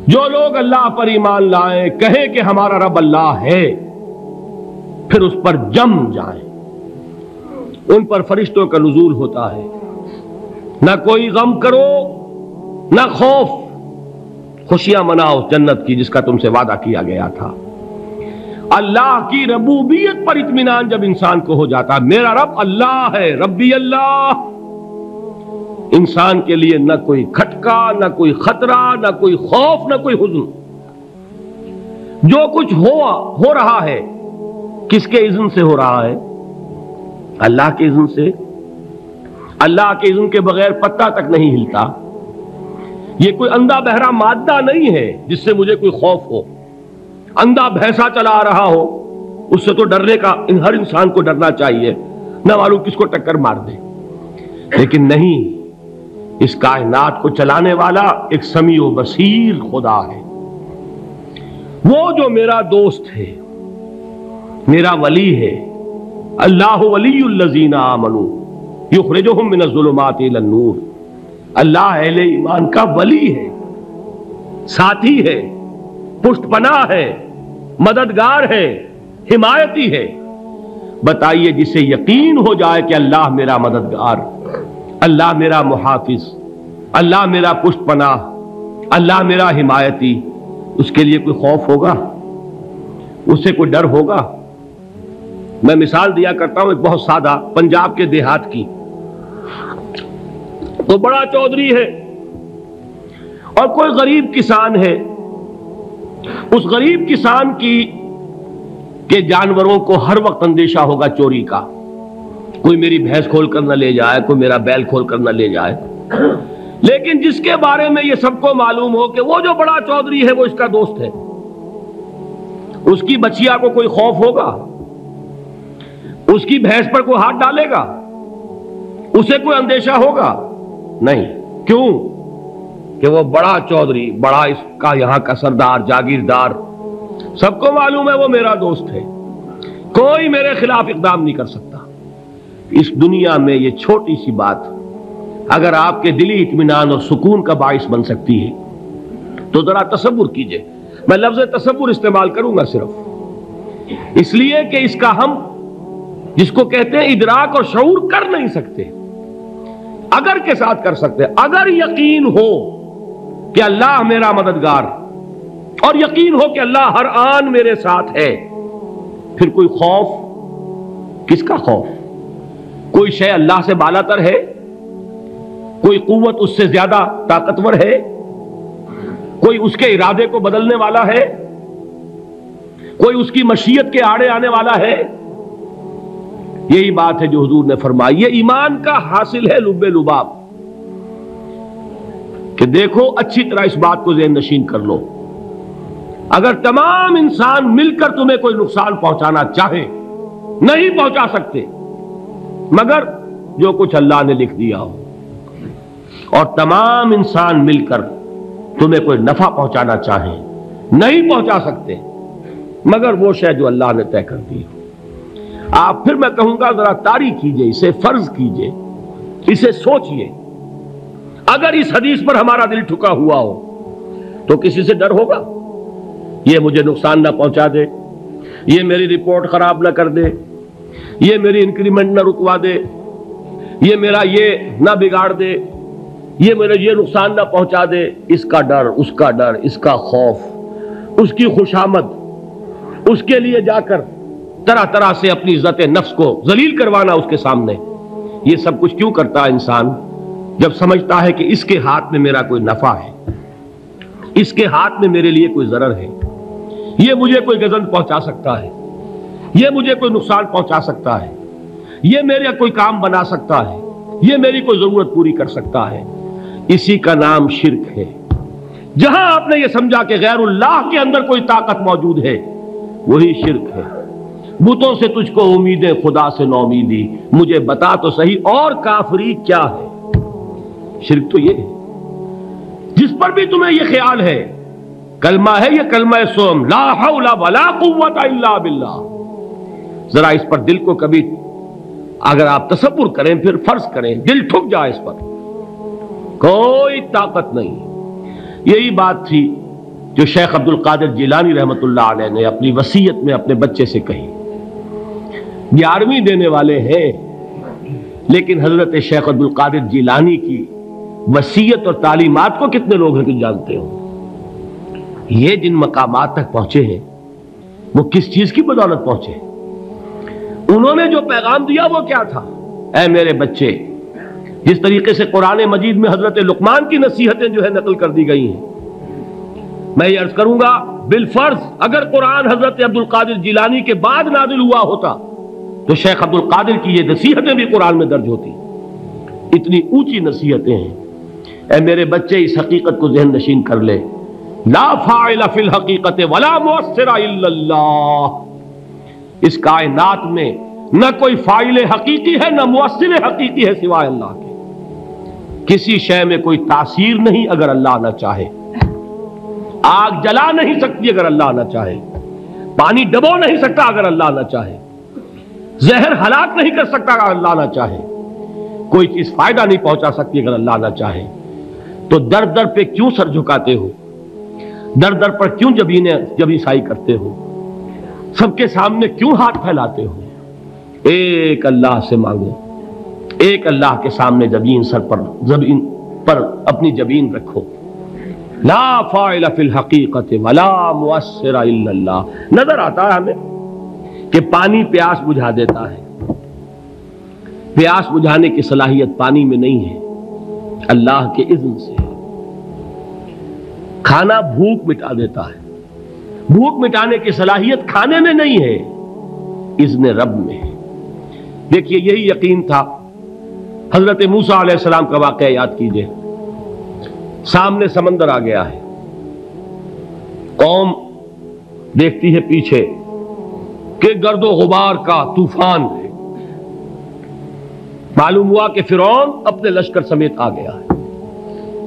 جو لوگ اللہ پر ایمان لائیں، کہیں کہ ہمارا رب اللہ ہے، پھر اس پر جم جائیں، ان پر فرشتوں کا نزول ہوتا ہے۔ نہ کوئی غم کرو نہ خوف، خوشیاں مناؤ جنت کی جس کا تم سے وعدہ کیا گیا تھا۔ اللہ کی ربوبیت پر اطمینان جب انسان کو ہو جاتا، میرا رب اللہ ہے، ربی اللہ، انسان کے لیے نہ کوئی کھٹکا، نہ کوئی خطرہ، نہ کوئی خوف، نہ کوئی حزن۔ جو کچھ ہو رہا ہے کس کے اذن سے ہو رہا ہے؟ اللہ کے اذن سے۔ اللہ کے اذن کے بغیر پتہ تک نہیں ہلتا۔ یہ کوئی اندھا بہرا مادہ نہیں ہے جس سے مجھے کوئی خوف ہو۔ اندھا بھینسا چلا آ رہا ہو اس سے تو ڈرنے کا ہر انسان کو ڈرنا چاہیے، نہ معلوم کس کو ٹکر مار دے۔ لیکن نہیں، اس کائنات کو چلانے والا ایک سمیع و بصیر خدا ہے، وہ جو میرا دوست ہے، میرا ولی ہے۔ اللہ ولی الذین آمنوا یخرجہم من الظلمات الی النور۔ اللہ اہل ایمان کا ولی ہے، ساتھی ہے، پشت پناہ ہے، مددگار ہے، حمایتی ہے۔ بتائیے جسے یقین ہو جائے کہ اللہ میرا مددگار، اللہ میرا محافظ، اللہ میرا پشت پناہ، اللہ میرا حمایتی، اس کے لیے کوئی خوف ہوگا؟ اس سے کوئی ڈر ہوگا؟ میں مثال دیا کرتا ہوں ایک بہت سادہ، پنجاب کے دیہات کی۔ تو بڑا چودھری ہے اور کوئی غریب کسان ہے۔ اس غریب کسان کے جانوروں کو ہر وقت اندیشہ ہوگا چوری کا، کوئی میری بھینس کھول کر نہ لے جائے، کوئی میرا بیل کھول کر نہ لے جائے۔ لیکن جس کے بارے میں یہ سب کو معلوم ہو کہ وہ جو بڑا چودھری ہے وہ اس کا دوست ہے، اس کی بچیا کو کوئی خوف ہوگا؟ اس کی بھینس پر کوئی ہاتھ ڈالے گا؟ اسے کوئی اندیشہ ہوگا؟ نہیں۔ کیوں؟ کہ وہ بڑا چودھری، بڑا اس کا یہاں کا سردار، جاگیردار، سب کو معلوم ہے وہ میرا دوست ہے، کوئی میرے خلاف اقدام نہیں کر سکتا۔ اس دنیا میں یہ چھوٹی سی بات اگر آپ کے دلی اطمینان اور سکون کا باعث بن سکتی ہے تو ذرا تصور کیجئے۔ میں لفظ تصور استعمال کروں گا صرف اس لیے کہ اس کا ہم جس کو کہتے ہیں ادراک اور شعور کر نہیں سکتے، اگر کے ساتھ کر سکتے۔ اگر یقین ہو کہ اللہ میرا مددگار اور یقین ہو کہ اللہ ہر آن میرے ساتھ ہے، پھر کوئی خوف؟ کس کا خوف؟ کوئی شے اللہ سے بالا تر ہے؟ کوئی قوت اس سے زیادہ طاقتور ہے؟ کوئی اس کے ارادے کو بدلنے والا ہے؟ کوئی اس کی مشیت کے آڑے آنے والا ہے؟ یہی بات ہے جو حضور نے فرمائی، یہ ایمان کا حاصل ہے لب لباب، کہ دیکھو اچھی طرح اس بات کو ذہن نشین کر لو، اگر تمام انسان مل کر تمہیں کوئی نقصان پہنچانا چاہے نہیں پہنچا سکتے، مگر جو کچھ اللہ نے لکھ دیا ہو، اور تمام انسان مل کر تمہیں کوئی نفع پہنچانا چاہیں نہیں پہنچا سکتے، مگر وہ شے جو اللہ نے طے کر دی ہو۔ آپ پھر میں کہوں گا ذرا طاری کیجئے، اسے فرض کیجئے، اسے سوچئے، اگر اس حدیث پر ہمارا دل ٹھکا ہوا ہو تو کسی سے ڈر ہوگا؟ یہ مجھے نقصان نہ پہنچا دے، یہ میری رپورٹ خراب نہ کر دے، یہ میری انکریمنٹ نہ رکوا دے، یہ میرا یہ نہ بگاڑ دے، یہ میرے یہ نقصان نہ پہنچا دے۔ اس کا ڈر، اس کا ڈر، اس کا خوف، اس کی خوشامد، اس کے لیے جا کر طرح طرح سے اپنی عزت نفس کو ذلیل کروانا اس کے سامنے، یہ سب کچھ کیوں کرتا ہے انسان؟ جب سمجھتا ہے کہ اس کے ہاتھ میں میرا کوئی نفع ہے، اس کے ہاتھ میں میرے لیے کوئی ضرر ہے، یہ مجھے کوئی گزند پہنچا سکتا ہے، یہ مجھے کوئی نقصان پہنچا سکتا ہے، یہ میرا کوئی کام بنا سکتا ہے، یہ میری کوئی ضرورت پوری کر سکتا ہے، اسی کا نام شرک ہے۔ جہاں آپ نے یہ سمجھا کہ غیر اللہ کے اندر کوئی طاقت موجود ہے، وہی شرک ہے۔ بتوں سے تجھ کو امیدیں، خدا سے نو امیدی، مجھے بتا تو صحیح اور کافری کیا ہے؟ شرک تو یہ ہے۔ جس پر بھی تمہیں یہ خیال ہے، کلمہ ہے یہ کلمہ سوم، لا حول ولا قوت الا باللہ، ذرا اس پر دل کو کبھی اگر آپ تصور کریں، پھر فرض کریں، دل ٹھک جائے، اس پر کوئی طاقت نہیں۔ یہی بات تھی جو شیخ عبد القادر جیلانی رحمۃ اللہ علیہ نے اپنی وصیت میں اپنے بچے سے کہی. 11ویں دینے والے ہیں، لیکن حضرت شیخ عبد القادر جیلانی کی وصیت اور تعلیمات کو کتنے لوگ ہیں کہ جانتے ہو؟ یہ جن مقامات تک پہنچے ہیں وہ کس چیز کی بدولت پہنچے؟ انہوں نے جو پیغام دیا وہ کیا تھا؟ اے میرے بچے، جس طریقے سے قرآن مجید میں حضرت لقمان کی نصیحتیں جو ہے نقل کر دی گئی ہیں، میں یہ عرض کروں گا بالفرض اگر قرآن حضرت عبد القادر جیلانی کے بعد نازل ہوا ہوتا تو شیخ عبد القادر کی یہ نصیحتیں بھی قرآن میں درج ہوتی. اتنی اونچی نصیحتیں ہیں. اے میرے بچے، اس حقیقت کو ذہن نشین کر لے، لا فاعل فی الحقیقت ولا مؤثر الا اللہ. اس کائنات میں نہ کوئی فاعل حقیقی ہے نہ مؤثر حقیقی ہے سوائے اللہ کے. کسی شے میں کوئی تاثیر نہیں اگر اللہ نہ چاہے. آگ جلا نہیں سکتی اگر اللہ نہ چاہے. پانی ڈبو نہیں سکتا اگر اللہ نہ چاہے. زہر ہلاک نہیں کر سکتا اگر اللہ نہ چاہے. کوئی چیز فائدہ نہیں پہنچا سکتی اگر اللہ نہ چاہے. تو در در پہ کیوں سر جھکاتے ہو؟ در در پر کیوں جبیں سائی کرتے ہو؟ سب کے سامنے کیوں ہاتھ پھیلاتے ہو؟ ایک اللہ سے مانگو. ایک اللہ کے سامنے زمین پر اپنی جبین رکھو. لا فاعل فی الحقیقت ولا مؤثر الا اللہ. نظر آتا ہے ہمیں کہ پانی پیاس بجھا دیتا ہے. پیاس بجھانے کی صلاحیت پانی میں نہیں ہے، اللہ کے اذن سے. کھانا بھوک مٹا دیتا ہے. بھوک مٹانے کی صلاحیت کھانے میں نہیں ہے، اذن رب میں ہے. دیکھیے یہی یقین تھا. حضرت موسیٰ علیہ السلام کا واقعہ یاد کیجئے. سامنے سمندر آ گیا ہے. قوم دیکھتی ہے پیچھے کہ گرد و غبار کا طوفان ہے. معلوم ہوا کہ فرعون اپنے لشکر سمیت آ گیا ہے.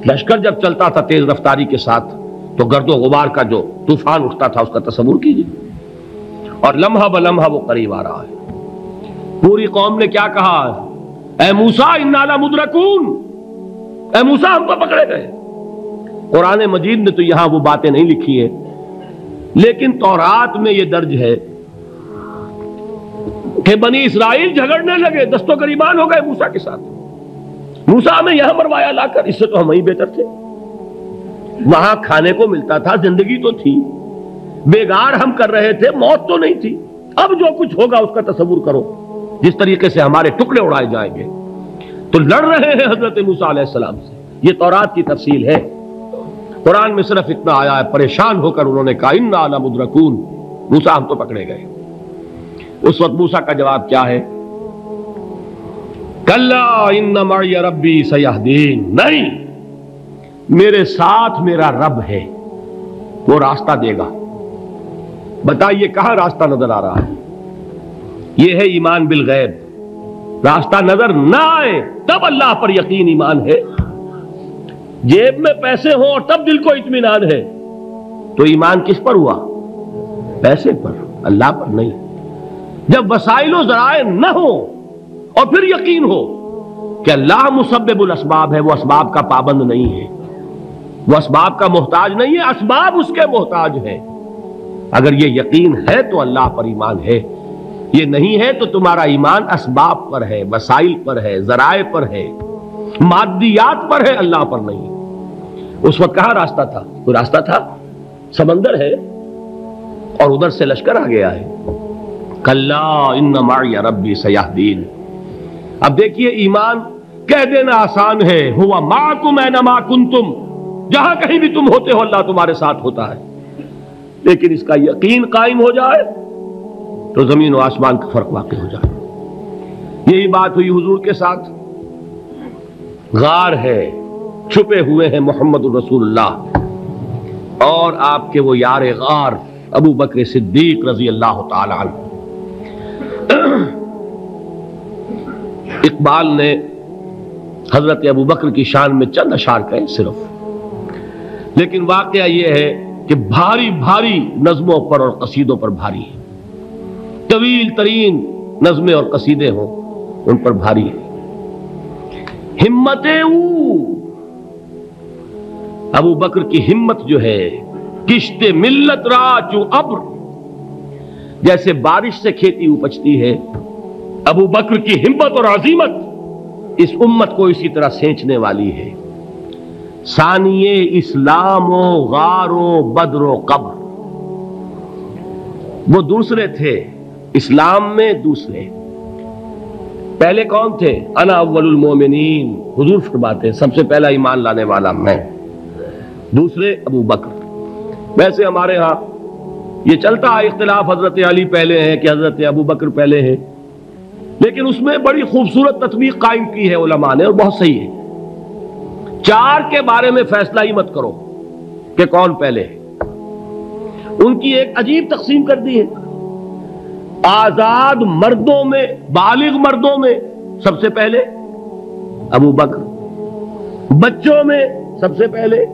لشکر جب چلتا تھا تیز رفتاری کے ساتھ تو گرد و غبار کا جو طوفان اٹھتا تھا اس کا تصور کیجیے. اور لمحہ بلمحہ وہ قریب آ رہا ہے. پوری قوم نے کیا کہا؟ اے موسیٰ انا لمدرکون. اے موسیٰ ہم تو پکڑے گئے. قرآن مجید نے تو یہاں وہ باتیں نہیں لکھی ہیں، لیکن تورات میں یہ درج ہے کہ بنی اسرائیل جھگڑنے لگے، دست و گریبان ہو گئے موسیٰ کے ساتھ. موسیٰ ہمیں یہاں مروایا لا کر، اس سے تو ہم ہی بہتر تھے. وہاں کھانے کو ملتا تھا، زندگی تو تھی، بیگار ہم کر رہے تھے، موت تو نہیں تھی. اب جو کچھ ہوگا اس کا تصور کرو، جس طریقے سے ہمارے ٹکڑے اڑائے جائیں گے. تو لڑ رہے ہیں حضرت موسیٰ علیہ السلام سے. یہ تورات کی تفصیل ہے. قرآن میں صرف اتنا آیا ہے، پریشان ہو کر انہوں نے کہا انا لمدرکون. موسیٰ ہم تو پکڑے گئے. اس وقت موسیٰ کا جواب کیا ہے؟ کلا ان معی ربی سیہدین. نہیں، میرے ساتھ میرا رب ہے، وہ راستہ دے گا. بتائیے کہاں راستہ نظر آ رہا ہے؟ یہ ہے ایمان بالغیب. راستہ نظر نہ آئے تب اللہ پر یقین ایمان ہے. جیب میں پیسے ہوں اور تب دل کو اطمینان ہے تو ایمان کس پر ہوا؟ پیسے پر، اللہ پر نہیں. جب وسائل و ذرائع نہ ہو اور پھر یقین ہو کہ اللہ مسبب الاسباب ہے، وہ اسباب کا پابند نہیں ہے، وہ اسباب کا محتاج نہیں ہے، اسباب اس کے محتاج ہے. اگر یہ یقین ہے تو اللہ پر ایمان ہے. یہ نہیں ہے تو تمہارا ایمان اسباب پر ہے، وسائل پر ہے، ذرائع پر ہے، مادیات پر ہے، اللہ پر نہیں. اس وقت کہاں راستہ تھا؟ کوئی راستہ تھا؟ سمندر ہے اور ادھر سے لشکر آ گیا ہے. کلا ان معی ربی سیہدین. اب دیکھیے ایمان کہہ دینا آسان ہے، ہوا معکم اینما کنتم. جہاں کہیں بھی تم ہوتے ہو اللہ تمہارے ساتھ ہوتا ہے. لیکن اس کا یقین قائم ہو جائے تو زمین و آسمان کا فرق واقع ہو جائے. یہی بات ہوئی حضور کے ساتھ. غار ہے، چھپے ہوئے ہیں محمد الرسول اللہ اور آپ کے وہ یار غار ابو بکر صدیق رضی اللہ تعالی عنہ. اقبال نے حضرت ابو بکر کی شان میں چند اشعار کہے صرف، لیکن واقعہ یہ ہے کہ بھاری بھاری نظموں پر اور قصیدوں پر بھاری ہے. طویل ترین نظمیں اور قصیدے ہوں ان پر بھاری ہے. ہمت ابو بکر کی ہمت جو ہے کشت ملت را چو ابر، جیسے بارش سے کھیتی اپجتی ہے، ابو بکر کی ہمت اور عزیمت اس امت کو اسی طرح سینچنے والی ہے۔ ثانیے اسلام و غار و بدر و قبر، وہ دوسرے تھے اسلام میں، دوسرے پہلے کون تھے؟ انا اول المومنین، حضور فرماتے ہیں سب سے پہلا ایمان لانے والا میں، دوسرے ابو بکر۔ ویسے ہمارے ہاں یہ چلتا ہے اختلاف، حضرت علی پہلے ہیں کہ حضرت ابو بکر پہلے ہیں، لیکن اس میں بڑی خوبصورت تطبیق قائم کی ہے علماء نے، اور بہت صحیح ہے۔ چار کے بارے میں فیصلہ ہی مت کرو کہ کون پہلے ہے، ان کی ایک عجیب تقسیم کر دی ہے۔ آزاد مردوں میں، بالغ مردوں میں سب سے پہلے ابو بکر، بچوں میں سب سے پہلے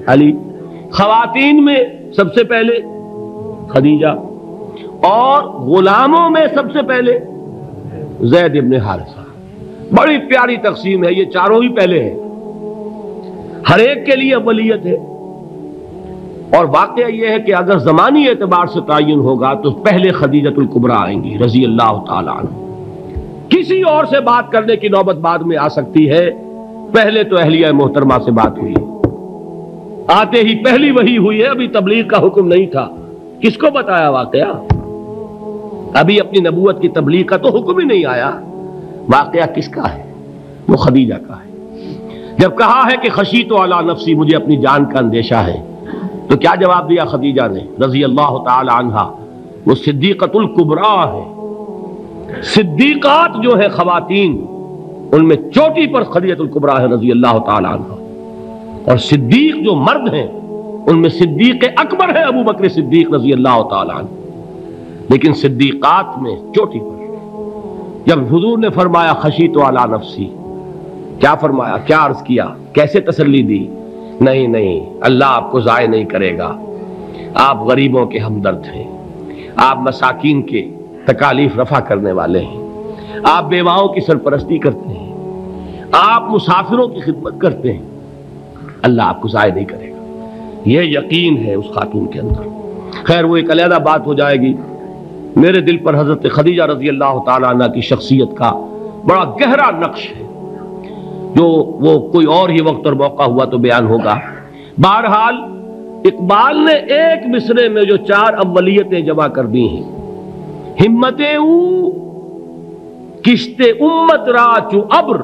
علی، خواتین میں سب سے پہلے خدیجہ، اور غلاموں میں سب سے پہلے زید ابن حارثہ۔ بڑی پیاری تقسیم ہے، یہ چاروں ہی پہلے ہیں، ہر ایک کے لیے اولیت ہے۔ اور واقعہ یہ ہے کہ اگر زمانی اعتبار سے تعین ہوگا تو پہلے خدیجۃ الکبریٰ آئیں گی رضی اللہ تعالی عنہ، کسی اور سے بات کرنے کی نوبت بعد میں آ سکتی ہے، پہلے تو اہلیہ محترمہ سے بات ہوئی، آتے ہی پہلی وحی ہوئی ہے، ابھی تبلیغ کا حکم نہیں تھا، کس کو بتایا واقعہ؟ ابھی اپنی نبوت کی تبلیغ کا تو حکم ہی نہیں آیا، واقعہ کس کا ہے؟ وہ خدیجہ کا ہے۔ جب کہا ہے کہ خشیت علی نفسی، مجھے اپنی جان کا اندیشہ ہے، تو کیا جواب دیا خدیجہ نے رضی اللہ تعالی عنہا؟ وہ صدیقۃ الکبریٰ ہے، صدیقات جو ہے خواتین ان میں چوٹی پر خدیجۃ الکبریٰ ہے رضی اللہ تعالی عنہا، اور صدیق جو مرد ہیں ان میں صدیق اکبر ہے ابو بکر صدیق رضی اللہ تعالی عنہ، لیکن صدیقات میں چوٹی پر۔ جب حضور نے فرمایا خشیت علی نفسی، کیا فرمایا، کیا عرض کیا، کیسے تسلی دی؟ نہیں نہیں، اللہ آپ کو ضائع نہیں کرے گا، آپ غریبوں کے ہمدرد ہیں، آپ مساکین کے تکالیف رفع کرنے والے ہیں، آپ بیواؤں کی سرپرستی کرتے ہیں، آپ مسافروں کی خدمت کرتے ہیں، اللہ آپ کو ضائع نہیں کرے گا، یہ یقین ہے اس خاتون کے اندر۔ خیر وہ ایک علیحدہ بات ہو جائے گی۔ میرے دل پر حضرت خدیجہ رضی اللہ تعالی عنہ کی شخصیت کا بڑا گہرا نقش ہے، جو وہ کوئی اور ہی وقت اور موقع ہوا تو بیان ہوگا۔ بہرحال اقبال نے ایک مصرے میں جو چار اولیتیں جمع کر دی ہیں، ہمتیں او کشت امت را چو ابر،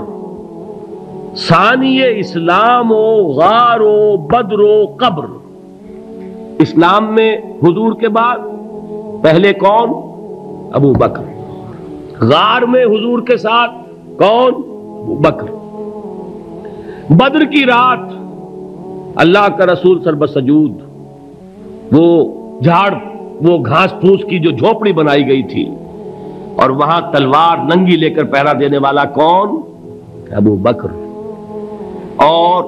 ثانی اسلام و غار و بدر و قبر۔ اسلام میں حضور کے بعد پہلے کون؟ ابو بکر۔ غار میں حضور کے ساتھ کون؟ ابو بکر۔ بدر کی رات اللہ کا رسول سربسجود، وہ جھاڑ، وہ گھاس پھوس کی جو جھوپڑی بنائی گئی تھی، اور وہاں تلوار ننگی لے کر پہرا دینے والا کون؟ ابو بکر۔ اور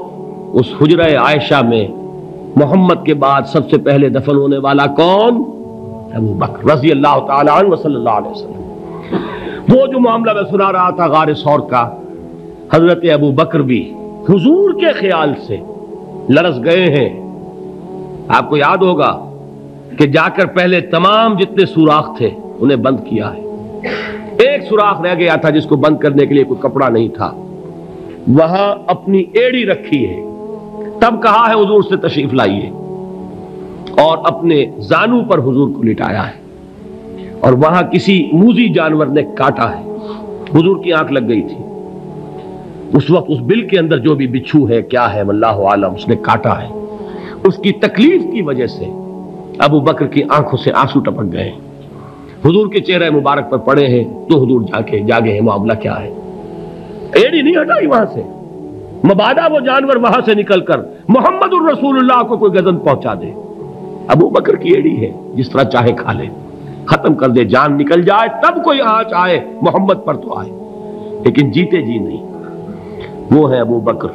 اس حجرہ عائشہ میں محمد کے بعد سب سے پہلے دفن ہونے والا کون؟ ابو بکر رضی اللہ تعالی عنہ وصلی اللہ علیہ وسلم۔ وہ جو معاملہ میں سنا رہا تھا غار ثور کا، حضرت ابو بکر بھی حضور کے خیال سے لرز گئے ہیں۔ آپ کو یاد ہوگا کہ جا کر پہلے تمام جتنے سوراخ تھے انہیں بند کیا ہے، ایک سوراخ رہ گیا تھا جس کو بند کرنے کے لیے کوئی کپڑا نہیں تھا، وہاں اپنی ایڑی رکھی ہے، تب کہا ہے حضور سے تشریف لائیے، اور اپنے زانو پر حضور کو لٹایا ہے، اور وہاں کسی موذی جانور نے کاٹا ہے، حضور کی آنکھ لگ گئی تھی، اس وقت اس بل کے اندر جو بھی بچھو ہے کیا ہے واللہ عالم، اس نے کاٹا ہے، اس کی تکلیف کی وجہ سے ابو بکر کی آنکھوں سے آنسو ٹپک گئے، حضور کے چہرے مبارک پر پڑے ہیں، تو حضور جاگے ہیں، معاملہ کیا ہے؟ ایڑی نہیں ہٹائی وہاں سے، مبادا وہ جانور وہاں سے نکل کر محمد الرسول اللہ کو کوئی گزن پہنچا دے، ابو بکر کی ایڑی ہے، جس طرح چاہے کھا لے، ختم کر دے، جان نکل جائے تب کوئی آنچ آئے محمد پر تو آئے، لیکن جیتے جی نہیں۔ وہ ہے ابو بکر۔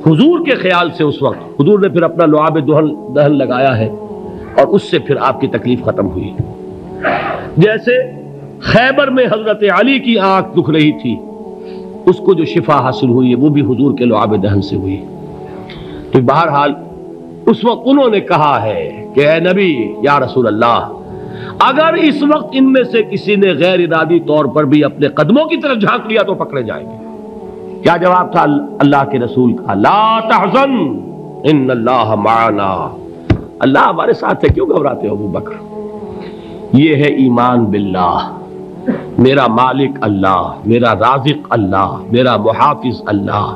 حضور کے خیال سے اس وقت حضور نے پھر اپنا لعاب دہن لگایا ہے، اور اس سے پھر آپ کی تکلیف ختم ہوئی۔ جیسے خیبر میں حضرت علی کی آنکھ دکھ رہی تھی، اس کو جو شفا حاصل ہوئی ہے وہ بھی حضور کے لعاب دہن سے ہوئی۔ تو بہرحال اس وقت انہوں نے کہا ہے کہ اے نبی یا رسول اللہ، اگر اس وقت ان میں سے کسی نے غیر ارادی طور پر بھی اپنے قدموں کی طرف جھانک لیا تو پکڑے جائیں گے۔ کیا جواب تھا اللہ کے رسول کا؟ لا تحزن ان اللہ معنا، اللہ ہمارے ساتھ ہے، کیوں گھبراتے ہو ابو بکر؟ یہ ہے ایمان باللہ، میرا مالک اللہ، میرا رازق اللہ، میرا محافظ اللہ،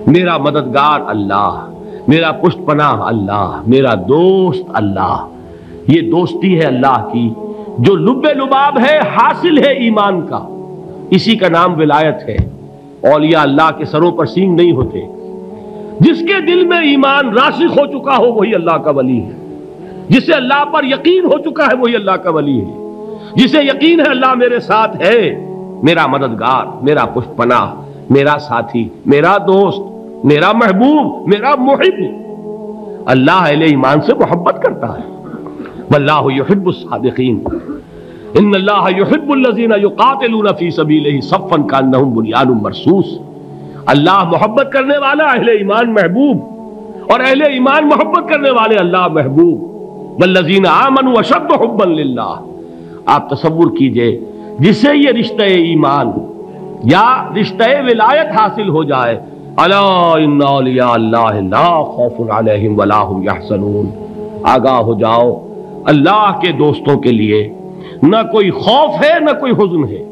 میرا مددگار اللہ، میرا پشت پناہ اللہ، میرا دوست اللہ۔ یہ دوستی ہے اللہ کی جو لب لباب ہے، حاصل ہے ایمان کا، اسی کا نام ولایت ہے۔ اولیاء اللہ کے سروں پر سینگ نہیں ہوتے، جس کے دل میں ایمان راسخ ہو چکا ہو وہی اللہ کا ولی ہے، جسے اللہ پر یقین ہو چکا ہے وہی اللہ کا ولی ہے، جسے یقین ہے اللہ میرے ساتھ ہے، میرا مددگار، میرا پشت پناہ، میرا ساتھی، میرا دوست، میرا محبوب، میرا محب۔ اللہ اہل ایمان سے محبت کرتا ہے۔ واللہ یحب الصادقین، ان اللہ یحب الذین یقاتلون فی سبیلہ صفا کانہم بنیان مرصوص۔ اللہ محبت کرنے والا، اہل ایمان محبوب، اور اہل ایمان محبت کرنے والے اللہ محبوب۔ والذین آمنوا اشد حبا للہ۔ آپ تصور کیجئے جسے یہ رشتہ ایمان یا رشتہ ولایت حاصل ہو جائے، الا ان اولیاء اللہ لا خوف علیہم ولا هم یحزنون، آگاہ ہو جاؤ، اللہ کے دوستوں کے لیے نہ کوئی خوف ہے نہ کوئی حزن ہے۔